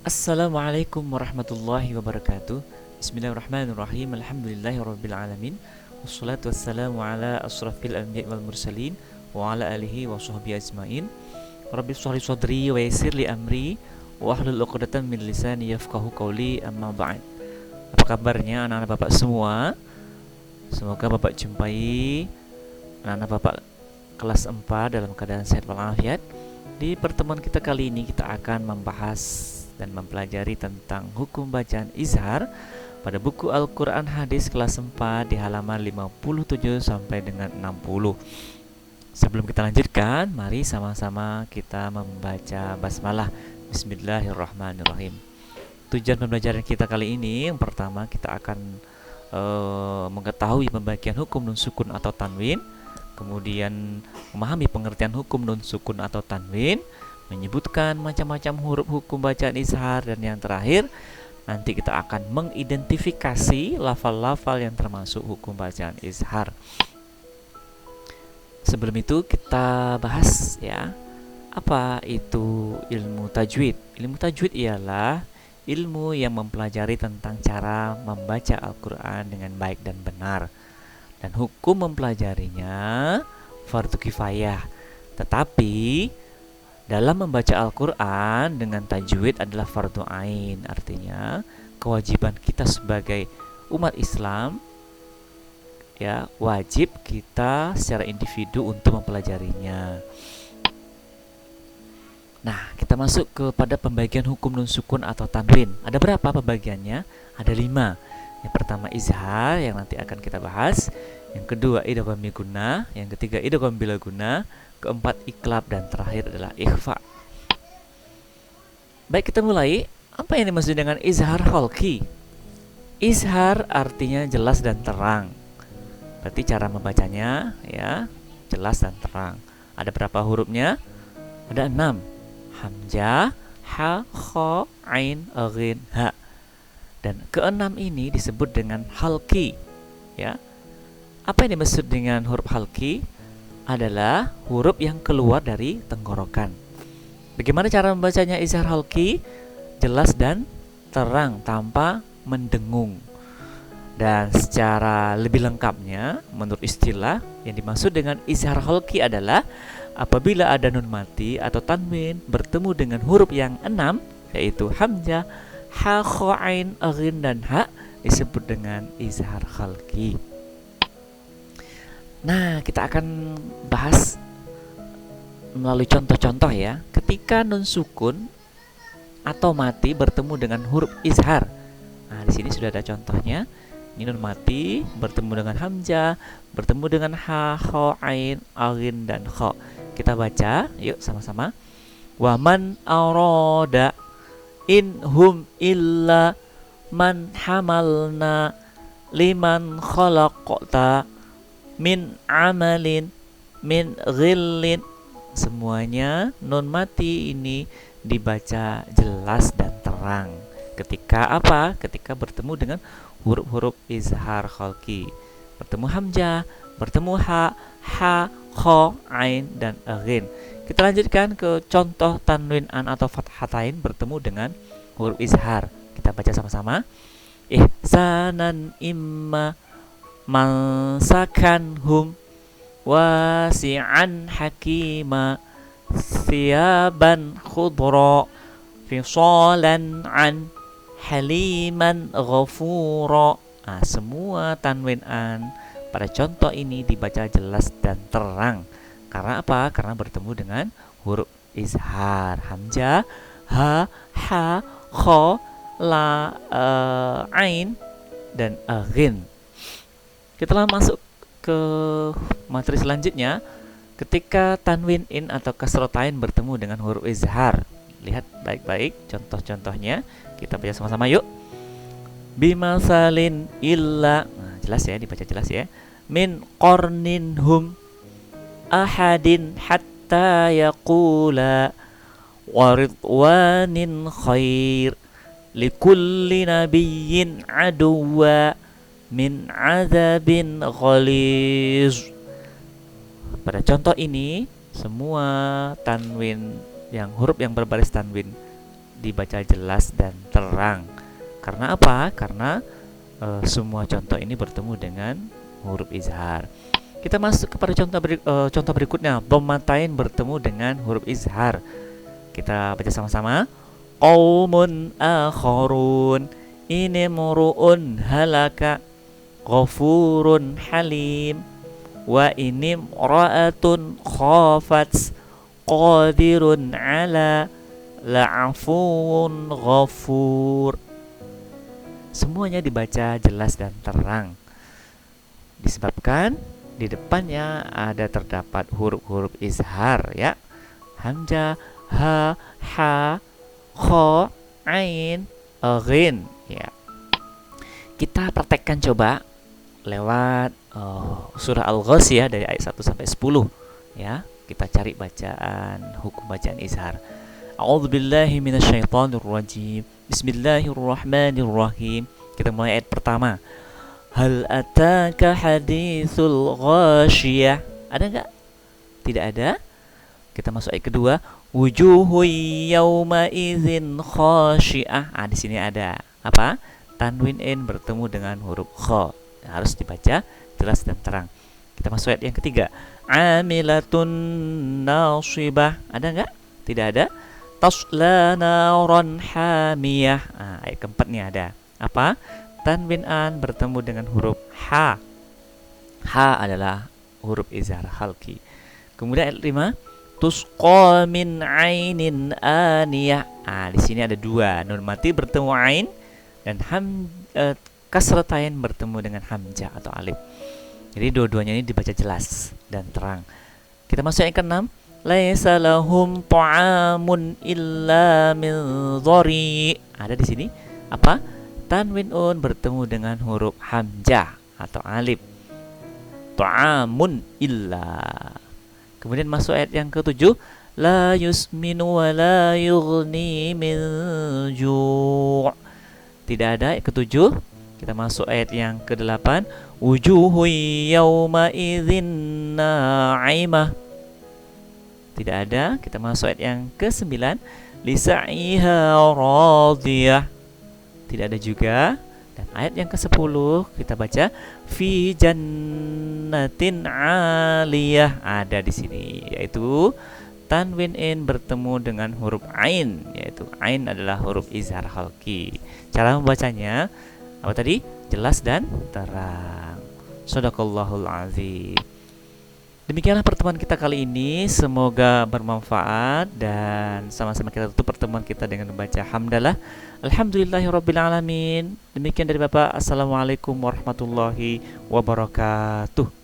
Assalamualaikum warahmatullahi wabarakatuh. Bismillahirrahmanirrahim. Alhamdulillahirabbil alamin. Wassalatu wassalamu ala asrafil anbiya'i wal mursalin wa ala alihi wa sahbihi ajmain. Rabbi shrah li sadri wa yassir li amri wa hlul 'uqdatam min lisani yafqahu qawli, amma ba'd. Apa kabarnya anak-anak Bapak semua? Semoga Bapak jumpai anak-anak Bapak kelas 4 dalam keadaan sehat walafiat. Di pertemuan kita kali ini kita akan membahas dan mempelajari tentang hukum bacaan izhar pada buku Al-Quran Hadis kelas 4 di halaman 57 sampai dengan 60. Sebelum kita lanjutkan, mari sama-sama kita membaca basmalah. Bismillahirrahmanirrahim. Tujuan pembelajaran kita kali ini, yang pertama kita akan mengetahui pembagian hukum nun sukun atau tanwin, kemudian memahami pengertian hukum nun sukun atau tanwin, menyebutkan macam-macam huruf hukum bacaan izhar, dan yang terakhir nanti kita akan mengidentifikasi lafal-lafal yang termasuk hukum bacaan izhar. Sebelum itu kita bahas ya, apa itu ilmu tajwid? Ilmu tajwid ialah ilmu yang mempelajari tentang cara membaca Al-Quran dengan baik dan benar, dan hukum mempelajarinya fardu kifayah. Tetapi dalam membaca Al-Quran dengan tajwid adalah fardu ain, artinya kewajiban kita sebagai umat Islam, ya, wajib kita secara individu untuk mempelajarinya. Nah, kita masuk kepada pembagian hukum nun sukun atau tanwin. Ada berapa pembagiannya? Ada 5. Yang pertama izhar, yang nanti akan kita bahas. Yang kedua idgham biguna, yang ketiga idgham bila guna, keempat iklab, dan terakhir adalah ikhfa. Baik, kita mulai. Apa yang dimaksud dengan izhar khalqi? Izhar artinya jelas dan terang. Berarti cara membacanya ya jelas dan terang. Ada berapa hurufnya? Ada 6. Hamzah, ha, kha, ain, ghin, ha. Dan keenam ini disebut dengan halqi. Ya. Apa yang dimaksud dengan huruf halqi? Adalah huruf yang keluar dari tenggorokan. Bagaimana cara membacanya izhar halqi? Jelas dan terang tanpa mendengung. Dan secara lebih lengkapnya, menurut istilah, yang dimaksud dengan izhar halqi adalah apabila ada nun mati atau tanwin bertemu dengan huruf yang 6, yaitu hamzah, ha, kha, ain, ghin, dan ha, disebut dengan izhar halqi. Nah, kita akan bahas melalui contoh-contoh ya. Ketika nun sukun atau mati bertemu dengan huruf izhar. Nah, di sini sudah ada contohnya. Ini nun mati bertemu dengan hamzah, bertemu dengan ha, kha, ain, ghin, dan kha. Kita baca, yuk sama-sama. Wa man arada in hum illa man hamalna liman khalaqta min amalin min ghillin. Semuanya nun mati ini dibaca jelas dan terang. Ketika apa? Ketika bertemu dengan huruf-huruf izhar khalqi. Bertemu hamzah, bertemu ha, kha, ain, dan ghin. Kita lanjutkan ke contoh tanwin an atau fathatain bertemu dengan huruf izhar. Kita baca sama-sama. Ihsanan imma mansakanhum wasi'an hakima thiyaban khudra fisalan an haliman ghafura. Nah, semua tanwin an pada contoh ini dibaca jelas dan terang. Karena apa? Karena bertemu dengan huruf izhar. Hamzah, ha, kha, la, ain, dan ghin. Kita masuk ke materi selanjutnya. Ketika tanwin in atau kasrotain bertemu dengan huruf izhar. Lihat baik-baik contoh-contohnya. Kita baca sama-sama yuk. Bimasalin illa, nah, jelas ya, dibaca jelas ya. Min qarnin hum ahadin hatta yaqula waridwanin khair likulli nabiyyin aduwa min azabin ghaliz. Pada contoh ini semua tanwin yang huruf yang berbaris tanwin dibaca jelas dan terang. Karena apa? Karena semua contoh ini bertemu dengan huruf izhar. Kita masuk kepada contoh berikutnya. Dhammatain bertemu dengan huruf izhar. Kita baca sama-sama. Qaumun akharun inimru'un halaka ghafurun halim wa inimra'atun khafat qadirun ala la'afuun ghafur. Semuanya dibaca jelas dan terang, disebabkan di depannya terdapat huruf-huruf izhar ya. Hamzah, ha, ha, kha, ain, ghin ya. Kita praktekkan coba lewat surah Al-Ghasyiyah dari ayat 1 sampai 10 ya. Kita cari hukum bacaan izhar. A'udzubillahi minasyaitonirrajim. Bismillahirrahmanirrahim. Kita mulai ayat pertama. Hal ataka haditsul ghasyiyah. Ada enggak? Tidak ada. Kita masuk ayat kedua. Wujuhu yawma idzin khasyiah. Di sini ada apa? Tanwin in bertemu dengan huruf kha. Harus dibaca jelas dan terang. Kita masuk ayat yang ketiga. Amilatun nasibah. Ada enggak? Tidak ada. Tasla naran hamiyah. Ayat keempat nih ada apa? Tanwin an bertemu dengan huruf ha. Ha adalah huruf izhar khalqi. Kemudian ayat 5, tusqa min ainin aniyah. Di sini ada dua, nun mati bertemu ain dan kasratain bertemu dengan hamzah atau alif. Jadi dua-duanya ini dibaca jelas dan terang. Kita masuk ayat ke-6. Laisa lahum ta'amun illa min dhari. Ada di sini apa? Tanwin un bertemu dengan huruf hamzah atau alif. Ta'amun illa. Kemudian masuk ayat yang ke-7. La yusminu wa la yughni min ju'. Tidak ada ayat ke-7. Kita masuk ayat yang ke-8. Wujuhu yawma idzin na'imah. Tidak ada. Kita masuk ayat yang ke-9. Lisa'iha radiyah. Tidak ada juga. Dan ayat yang ke-10 kita baca fi jannatin 'aliyah. Ada di sini, yaitu tanwin in bertemu dengan huruf ain, yaitu ain adalah huruf izhar khalqi. Cara membacanya apa tadi? Jelas dan terang. Shadaqallahul azim. Demikianlah pertemuan kita kali ini, semoga bermanfaat dan sama-sama kita tutup pertemuan kita dengan membaca hamdalah. Alhamdulillahirabbil alamin. Demikian dari Bapak. Assalamualaikum warahmatullahi wabarakatuh.